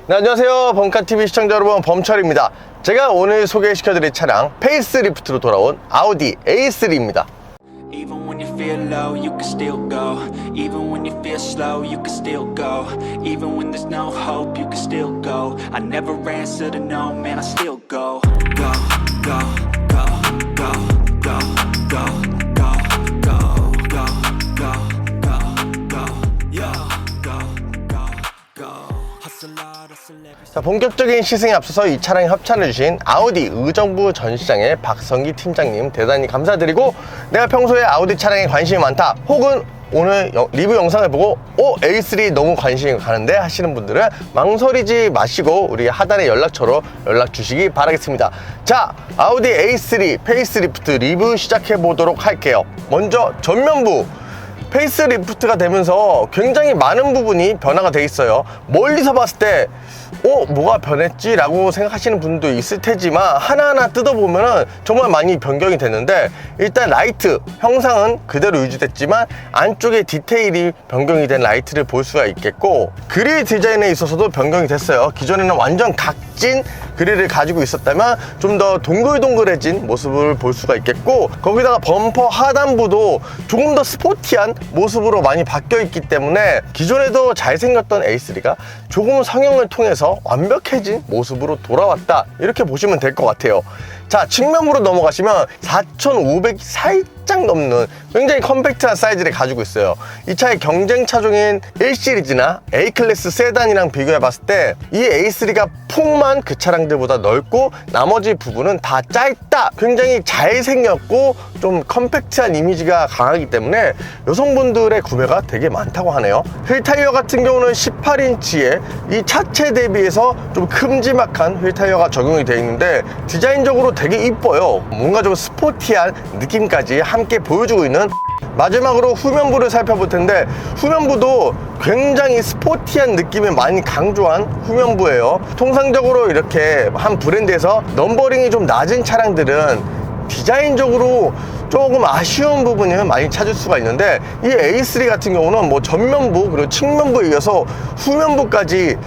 네, 안녕하세요. 범카TV 시청자 여러분, 범철입니다. 제가 오늘 소개시켜드릴 차량 페이스리프트로 돌아온 아우디 A3입니다. Even when you feel low, you can still go. Even when you feel slow, you can still go. Even when there's no hope, you can still go. I never answer to no, man, I still go. Go, go, go, go, go, go, go, go, go, go, go, go, yo, go, go, go. Hustle hard, hustle every. 자, 본격적인 시승에 앞서서 이 차량에 협찬해주신 아우디 의정부 전시장의 박성기 팀장님 대단히 감사드리고, 내가 평소에 아우디 차량에 관심이 많다, 혹은 오늘 리뷰 영상을 보고 A3 너무 관심이 가는데 하시는 분들은 망설이지 마시고 우리 하단의 연락처로 연락 주시기 바라겠습니다. 자, 아우디 A3 페이스리프트 리뷰 시작해 보도록 할게요. 먼저 전면부 페이스리프트가 되면서 굉장히 많은 부분이 변화가 돼 있어요. 멀리서 봤을 때 뭐가 변했지? 라고 생각하시는 분도 있을 테지만 하나하나 뜯어보면 정말 많이 변경이 됐는데, 일단 라이트 형상은 그대로 유지됐지만 안쪽에 디테일이 변경이 된 라이트를 볼 수가 있겠고, 그릴 디자인에 있어서도 변경이 됐어요. 기존에는 완전 각진 그릴을 가지고 있었다면 좀 더 동글동글해진 모습을 볼 수가 있겠고, 거기다가 범퍼 하단부도 조금 더 스포티한 모습으로 많이 바뀌어 있기 때문에 기존에도 잘생겼던 A3가 조금 성형을 통해서 완벽해진 모습으로 돌아왔다, 이렇게 보시면 될 것 같아요. 자, 측면부로 넘어가시면 4,500이 살짝 넘는 굉장히 컴팩트한 사이즈를 가지고 있어요. 이 차의 경쟁차종인 1시리즈나 A클래스 세단이랑 비교해 봤을 때 이 A3가 폭만 그 차량들보다 넓고 나머지 부분은 다 짧다, 굉장히 잘생겼고 좀 컴팩트한 이미지가 강하기 때문에 여성분들의 구매가 되게 많다고 하네요. 휠 타이어 같은 경우는 18인치에 이 차체 대비해서 좀 큼지막한 휠 타이어가 적용이 되어 있는데 디자인적으로 되게 이뻐요. 뭔가 좀 스포티한 느낌까지 함께 보여주고 있는. 마지막으로 후면부를 살펴볼 텐데, 후면부도 굉장히 스포티한 느낌을 많이 강조한 후면부예요. 통상적으로 이렇게 한 브랜드에서 넘버링이 좀 낮은 차량들은 디자인적으로 조금 아쉬운 부분을 많이 찾을 수가 있는데, 이 A3 같은 경우는 뭐 전면부 그리고 측면부에 이어서 후면부까지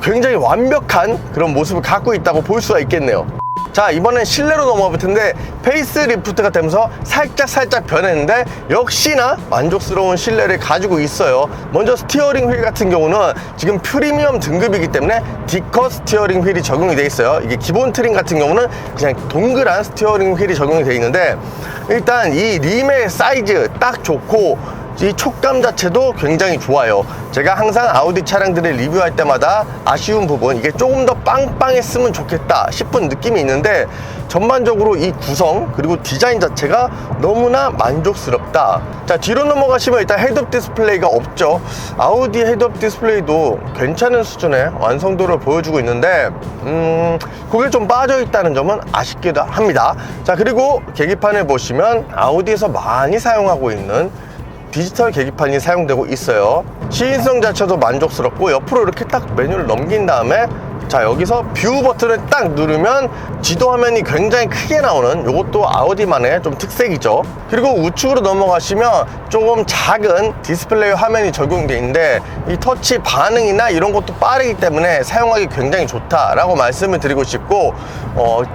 굉장히 완벽한 그런 모습을 갖고 있다고 볼 수가 있겠네요. 자, 이번엔 실내로 넘어가 볼 텐데, 페이스리프트가 되면서 살짝 변했는데 역시나 만족스러운 실내를 가지고 있어요. 먼저 스티어링 휠 같은 경우는 지금 프리미엄 등급이기 때문에 D컷 스티어링 휠이 적용이 되어 있어요. 이게 기본 트림 같은 경우는 그냥 동그란 스티어링 휠이 적용이 되어 있는데, 일단 이 림의 사이즈 딱 좋고 이 촉감 자체도 굉장히 좋아요. 제가 항상 아우디 차량들을 리뷰할 때마다 아쉬운 부분, 이게 조금 더 빵빵했으면 좋겠다 싶은 느낌이 있는데, 전반적으로 이 구성 그리고 디자인 자체가 너무나 만족스럽다. 자, 뒤로 넘어가시면 일단 헤드업 디스플레이가 없죠. 아우디 헤드업 디스플레이도 괜찮은 수준의 완성도를 보여주고 있는데 그게 좀 빠져 있다는 점은 아쉽기도 합니다. 자, 그리고 계기판을 보시면 아우디에서 많이 사용하고 있는 디지털 계기판이 사용되고 있어요. 시인성 자체도 만족스럽고, 옆으로 이렇게 딱 메뉴를 넘긴 다음에 자, 여기서 뷰 버튼을 딱 누르면 지도 화면이 굉장히 크게 나오는, 이것도 아우디만의 좀 특색이죠. 그리고 우측으로 넘어가시면 조금 작은 디스플레이 화면이 적용되어 있는데, 이 터치 반응이나 이런 것도 빠르기 때문에 사용하기 굉장히 좋다라고 말씀을 드리고 싶고,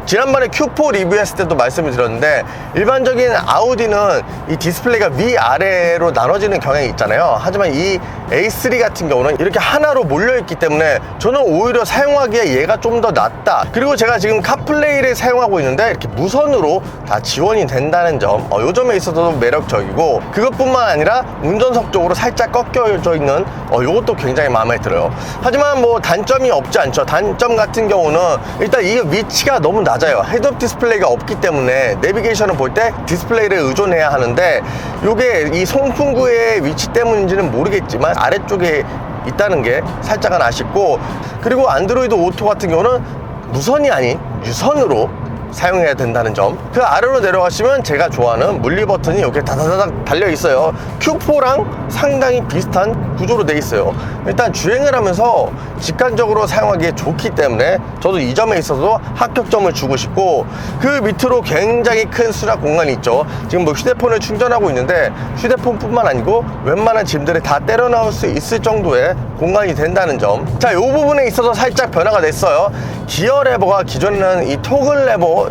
지난번에 Q4 리뷰했을 때도 말씀을 드렸는데, 일반적인 아우디는 이 디스플레이가 위아래로 나눠지는 경향이 있잖아요. 하지만 이 A3 같은 경우는 이렇게 하나로 몰려있기 때문에 저는 오히려 사용하기에 얘가 좀 더 낫다. 그리고 제가 지금 카플레이를 사용하고 있는데 이렇게 무선으로 다 지원이 된다는 점, 요 점에 있어서도 매력적이고, 그것뿐만 아니라 운전석 쪽으로 살짝 꺾여져 있는 요것도 굉장히 마음에 들어요. 하지만 뭐 단점이 없지 않죠. 단점 같은 경우는 일단 이 위치가 너무 낮아요. 헤드업 디스플레이가 없기 때문에 내비게이션을 볼 때 디스플레이를 의존해야 하는데, 요게 이 송풍구의 위치 때문인지는 모르겠지만 아래쪽에 있다는 게 살짝은 아쉽고, 그리고 안드로이드 오토 같은 경우는 무선이 아닌 유선으로 사용해야 된다는 점. 그 아래로 내려가시면 제가 좋아하는 물리 버튼이 이렇게 다다다닥 달려 있어요. Q4랑 상당히 비슷한 구조로 돼 있어요. 일단 주행을 하면서 직관적으로 사용하기에 좋기 때문에 저도 이 점에 있어서 합격점을 주고 싶고, 그 밑으로 굉장히 큰 수납 공간이 있죠. 지금 뭐 휴대폰을 충전하고 있는데 휴대폰뿐만 아니고 웬만한 짐들을 다 때려 넣을 수 있을 정도의 공간이 된다는 점. 자, 이 부분에 있어서 살짝 변화가 됐어요. 기어 레버가 기존에는 이 토글 레버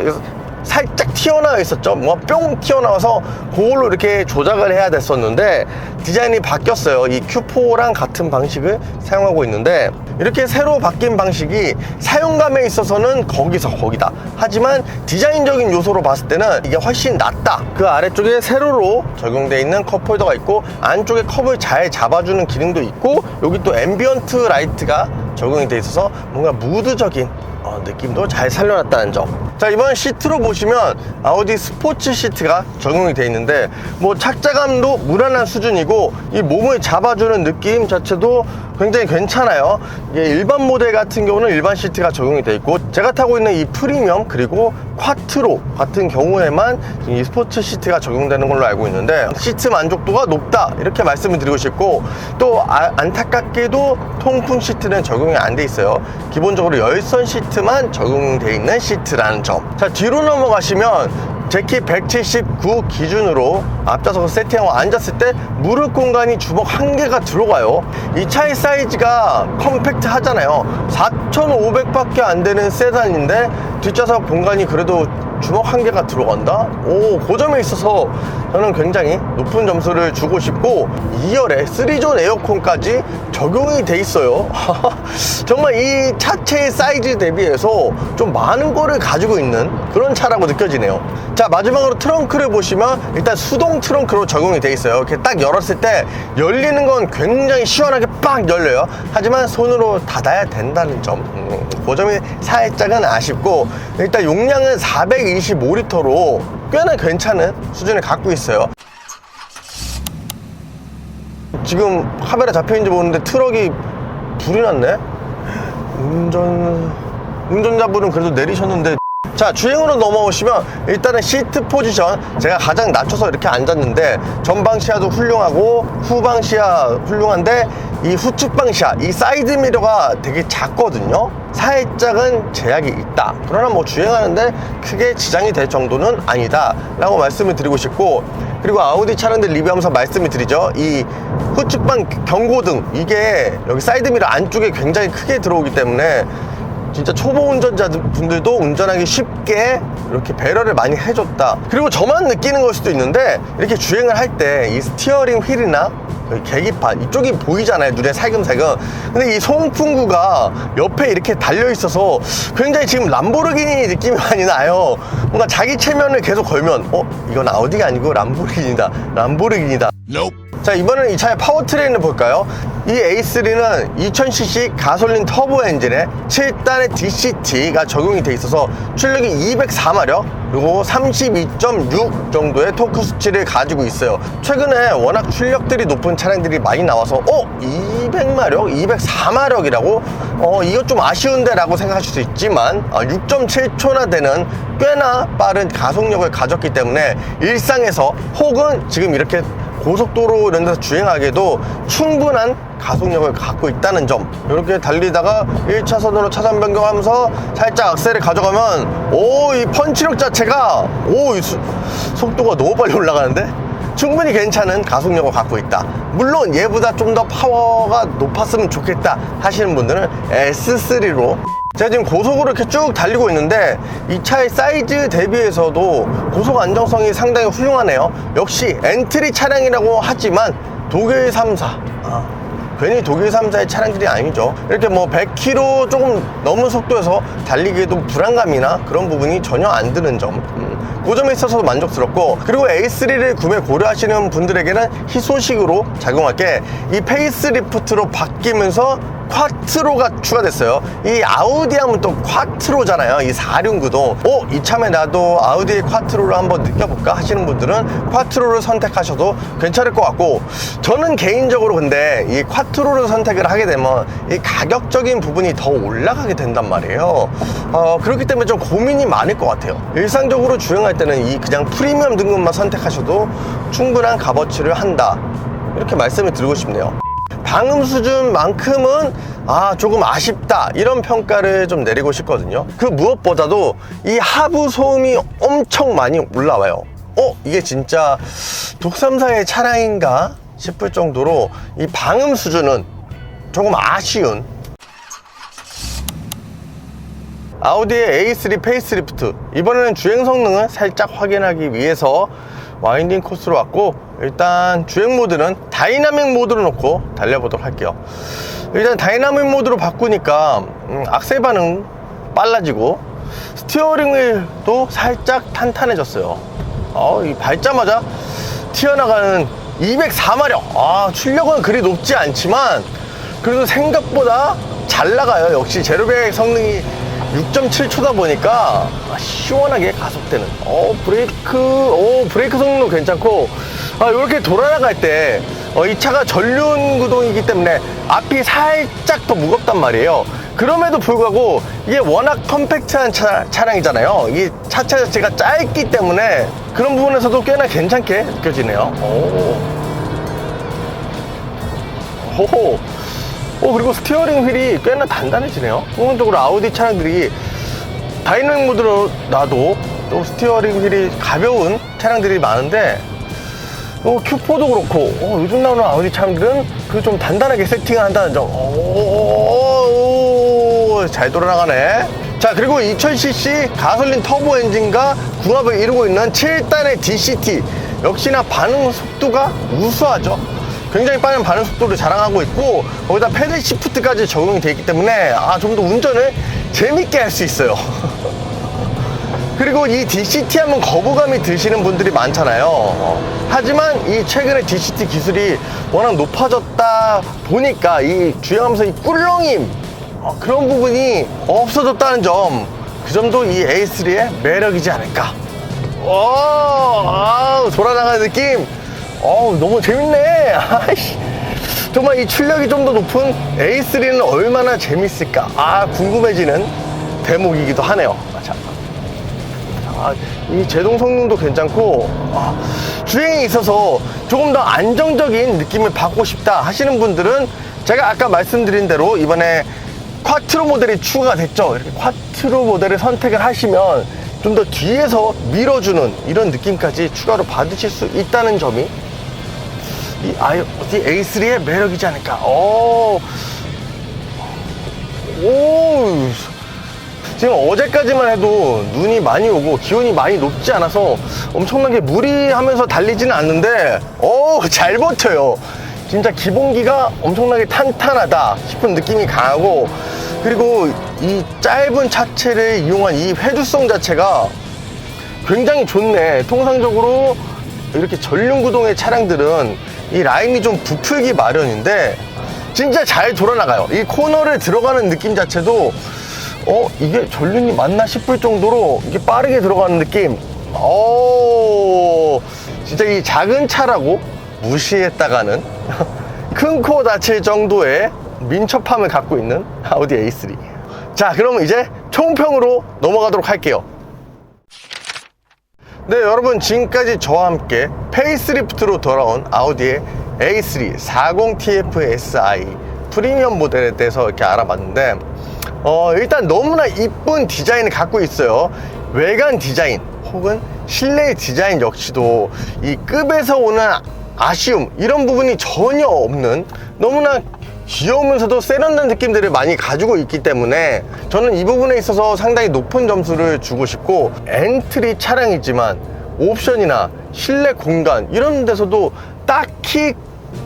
살짝 튀어나와 있었죠. 뭔가 뿅 튀어나와서 그걸로 이렇게 조작을 해야 됐었는데 디자인이 바뀌었어요. 이 Q4랑 같은 방식을 사용하고 있는데, 이렇게 새로 바뀐 방식이 사용감에 있어서는 거기서 거기다. 하지만 디자인적인 요소로 봤을 때는 이게 훨씬 낫다. 그 아래쪽에 세로로 적용되어 있는 컵홀더가 있고, 안쪽에 컵을 잘 잡아주는 기능도 있고, 여기 또 앰비언트 라이트가 적용이 되어 있어서 뭔가 무드적인 느낌도 잘 살려놨다는 점. 자, 이번 시트로 보시면 아우디 스포츠 시트가 적용이 되어 있는데, 뭐 착자감도 무난한 수준이고 이 몸을 잡아주는 느낌 자체도 굉장히 괜찮아요. 이게 일반 모델 같은 경우는 일반 시트가 적용이 되어 있고, 제가 타고 있는 이 프리미엄 그리고 쿼트로 같은 경우에만 이 스포츠 시트가 적용되는 걸로 알고 있는데, 시트 만족도가 높다 이렇게 말씀을 드리고 싶고, 또 안타깝게도 통풍 시트는 적용이 안 돼 있어요. 기본적으로 열선 시트만 적용되어 있는 시트라는 점. 자, 뒤로 넘어가시면 제 키 179 기준으로 앞좌석을 세팅하고 앉았을 때 무릎 공간이 주먹 1개가 들어가요. 이 차의 사이즈가 컴팩트 하잖아요. 4,500밖에 안 되는 세단인데 뒷좌석 공간이 그래도 주먹 1개가 들어간다? 그 점에 있어서 저는 굉장히 높은 점수를 주고 싶고, 2열에 3존 에어컨까지 적용이 돼 있어요. 정말 이 차체의 사이즈 대비해서 좀 많은 거를 가지고 있는 그런 차라고 느껴지네요. 자, 마지막으로 트렁크를 보시면 일단 수동 트렁크로 적용이 돼 있어요. 이렇게 딱 열었을 때 열리는 건 굉장히 시원하게 빡 열려요. 하지만 손으로 닫아야 된다는 점. 그 점이 살짝은 아쉽고, 일단 용량은 425리터로 꽤나 괜찮은 수준을 갖고 있어요. 지금 카메라 잡혀있는지 모르는데 트럭이 불이 났네? 운전자분은 그래도 내리셨는데. 자, 주행으로 넘어오시면 일단은 시트 포지션, 제가 가장 낮춰서 이렇게 앉았는데 전방 시야도 훌륭하고 후방 시야 훌륭한데, 이 후측방 시야, 이 사이드 미러가 되게 작거든요. 살짝은 제약이 있다. 그러나 뭐 주행하는데 크게 지장이 될 정도는 아니다 라고 말씀을 드리고 싶고, 그리고 아우디 차량들 리뷰하면서 말씀을 드리죠. 이 후측방 경고등, 이게 여기 사이드 미러 안쪽에 굉장히 크게 들어오기 때문에 진짜 초보 운전자분들도 운전하기 쉽게 이렇게 배려를 많이 해줬다. 그리고 저만 느끼는 걸 수도 있는데, 이렇게 주행을 할 때 이 스티어링 휠이나 계기판 이쪽이 보이잖아요, 눈에 살금살금. 근데 이 송풍구가 옆에 이렇게 달려있어서 굉장히 지금 람보르기니 느낌이 많이 나요. 뭔가 자기 체면을 계속 걸면 이건 아우디가 아니고 람보르기니다. 자, 이번에는 이 차의 파워트레인을 볼까요? 이 A3는 2000cc 가솔린 터보 엔진에 7단의 DCT가 적용이 돼 있어서 출력이 204마력 그리고 32.6 정도의 토크 수치를 가지고 있어요. 최근에 워낙 출력들이 높은 차량들이 많이 나와서 200마력, 204마력이라고? 이거 좀 아쉬운데 라고 생각하실 수 있지만 6.7초나 되는 꽤나 빠른 가속력을 가졌기 때문에 일상에서 혹은 지금 이렇게 고속도로 이런 데서 주행하기에도 충분한 가속력을 갖고 있다는 점. 이렇게 달리다가 1차선으로 차선 변경하면서 살짝 악셀을 가져가면 이 펀치력 자체가 이 속도가 너무 빨리 올라가는데 충분히 괜찮은 가속력을 갖고 있다. 물론 얘보다 좀 더 파워가 높았으면 좋겠다 하시는 분들은 S3로, 제가 지금 고속으로 이렇게 쭉 달리고 있는데 이 차의 사이즈 대비해서도 고속 안정성이 상당히 훌륭하네요. 역시 엔트리 차량이라고 하지만 독일 3사, 괜히 독일 3사의 차량들이 아니죠. 이렇게 뭐 100km 조금 넘은 속도에서 달리기에도 불안감이나 그런 부분이 전혀 안 드는 점, 그 점에 있어서도 만족스럽고, 그리고 A3를 구매 고려하시는 분들에게는 희소식으로 작용할 게 이 페이스리프트로 바뀌면서 콰트로가 추가됐어요. 이 아우디 하면 또 콰트로잖아요. 이 4륜구동. 이참에 나도 아우디의 콰트로를 한번 느껴볼까 하시는 분들은 콰트로를 선택하셔도 괜찮을 것 같고, 저는 개인적으로 근데 이 콰트로를 선택을 하게 되면 이 가격적인 부분이 더 올라가게 된단 말이에요. 그렇기 때문에 좀 고민이 많을 것 같아요. 일상적으로 주행할 때는 이 그냥 프리미엄 등급만 선택하셔도 충분한 값어치를 한다, 이렇게 말씀을 드리고 싶네요. 방음 수준만큼은 조금 아쉽다, 이런 평가를 좀 내리고 싶거든요. 그 무엇보다도 이 하부 소음이 엄청 많이 올라와요. 이게 진짜 독삼사의 차량인가 싶을 정도로 이 방음 수준은 조금 아쉬운 아우디의 A3 페이스리프트. 이번에는 주행 성능을 살짝 확인하기 위해서 와인딩 코스로 왔고, 일단 주행 모드는 다이나믹 모드로 놓고 달려보도록 할게요. 일단 다이나믹 모드로 바꾸니까 악셀 반응 빨라지고 스티어링 휠도 살짝 탄탄해졌어요. 이 밟자마자 튀어나가는 204마력. 출력은 그리 높지 않지만 그래도 생각보다 잘 나가요. 역시 제로백 성능이 6.7초다 보니까 시원하게 가속되는. 브레이크 성능도 괜찮고, 이렇게 돌아나갈 때 이 차가 전륜 구동이기 때문에 앞이 살짝 더 무겁단 말이에요. 그럼에도 불구하고 이게 워낙 컴팩트한 차량이잖아요. 이 차체 자체가 짧기 때문에 그런 부분에서도 꽤나 괜찮게 느껴지네요. 그리고 스티어링 휠이 꽤나 단단해지네요. 통상적으로 아우디 차량들이 다이나믹 모드로 놔도 또 스티어링 휠이 가벼운 차량들이 많은데, Q4도 그렇고 요즘 나오는 아우디 차량들은 그 좀 단단하게 세팅을 한다는 점. 잘 돌아나가네. 자, 그리고 2000cc 가솔린 터보 엔진과 궁합을 이루고 있는 7단의 DCT, 역시나 반응 속도가 우수하죠. 굉장히 빠른 반응 속도를 자랑하고 있고, 거기다 패들 시프트까지 적용이 되어 있기 때문에 좀 더 운전을 재밌게 할 수 있어요. 그리고 이 DCT 하면 거부감이 드시는 분들이 많잖아요. 하지만 이 최근에 DCT 기술이 워낙 높아졌다 보니까 이 주행하면서 이 꿀렁임, 그런 부분이 없어졌다는 점, 그 점도 이 A3의 매력이지 않을까. 돌아나가는 느낌. 너무 재밌네. 정말 이 출력이 좀 더 높은 A3는 얼마나 재밌을까, 궁금해지는 대목이기도 하네요. 이 제동 성능도 괜찮고, 주행에 있어서 조금 더 안정적인 느낌을 받고 싶다 하시는 분들은 제가 아까 말씀드린 대로 이번에 콰트로 모델이 추가가 됐죠. 이렇게 콰트로 모델을 선택을 하시면 좀 더 뒤에서 밀어주는 이런 느낌까지 추가로 받으실 수 있다는 점이 이 A3의 매력이지 않을까. 지금 어제까지만 해도 눈이 많이 오고 기온이 많이 높지 않아서 엄청나게 무리하면서 달리지는 않는데 잘 버텨요. 진짜 기본기가 엄청나게 탄탄하다 싶은 느낌이 강하고, 그리고 이 짧은 차체를 이용한 이 회두성 자체가 굉장히 좋네. 통상적으로 이렇게 전륜구동의 차량들은 이 라인이 좀 부풀기 마련인데 진짜 잘 돌아나가요. 이 코너를 들어가는 느낌 자체도 이게 전륜이 맞나 싶을 정도로 이게 빠르게 들어가는 느낌. 진짜 이 작은 차라고 무시했다가는 큰 코 다칠 정도의 민첩함을 갖고 있는 아우디 A3. 자, 그럼 이제 총평으로 넘어가도록 할게요. 네, 여러분, 지금까지 저와 함께 페이스리프트로 돌아온 아우디의 A3 40TFSI 프리미엄 모델에 대해서 이렇게 알아봤는데, 일단 너무나 이쁜 디자인을 갖고 있어요. 외관 디자인 혹은 실내 디자인 역시도 이 급에서 오는 아쉬움, 이런 부분이 전혀 없는 너무나 귀여우면서도 세련된 느낌들을 많이 가지고 있기 때문에 저는 이 부분에 있어서 상당히 높은 점수를 주고 싶고, 엔트리 차량이지만 옵션이나 실내 공간 이런 데서도 딱히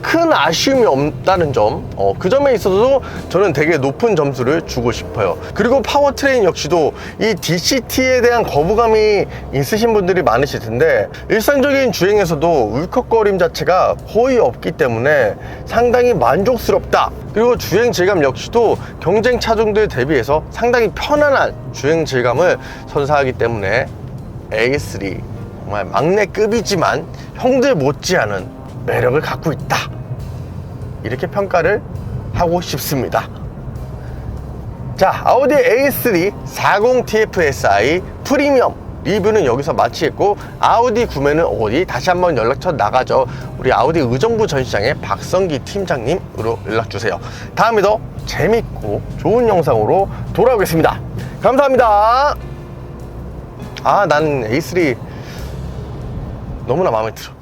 큰 아쉬움이 없다는 점, 그 점에 있어서도 저는 되게 높은 점수를 주고 싶어요. 그리고 파워트레인 역시도 이 DCT에 대한 거부감이 있으신 분들이 많으실 텐데, 일상적인 주행에서도 울컥거림 자체가 거의 없기 때문에 상당히 만족스럽다. 그리고 주행 질감 역시도 경쟁 차종들 대비해서 상당히 편안한 주행 질감을 선사하기 때문에 A3 정말 막내급이지만 형들 못지않은 매력을 갖고 있다, 이렇게 평가를 하고 싶습니다. 자, 아우디 A3 40TFSI 프리미엄 리뷰는 여기서 마치겠고, 아우디 구매는 어디? 다시 한번 연락처 나가죠. 우리 아우디 의정부 전시장의 박성기 팀장님으로 연락주세요. 다음에도 재밌고 좋은 영상으로 돌아오겠습니다. 감사합니다. 난 A3 너무나 마음에 들어.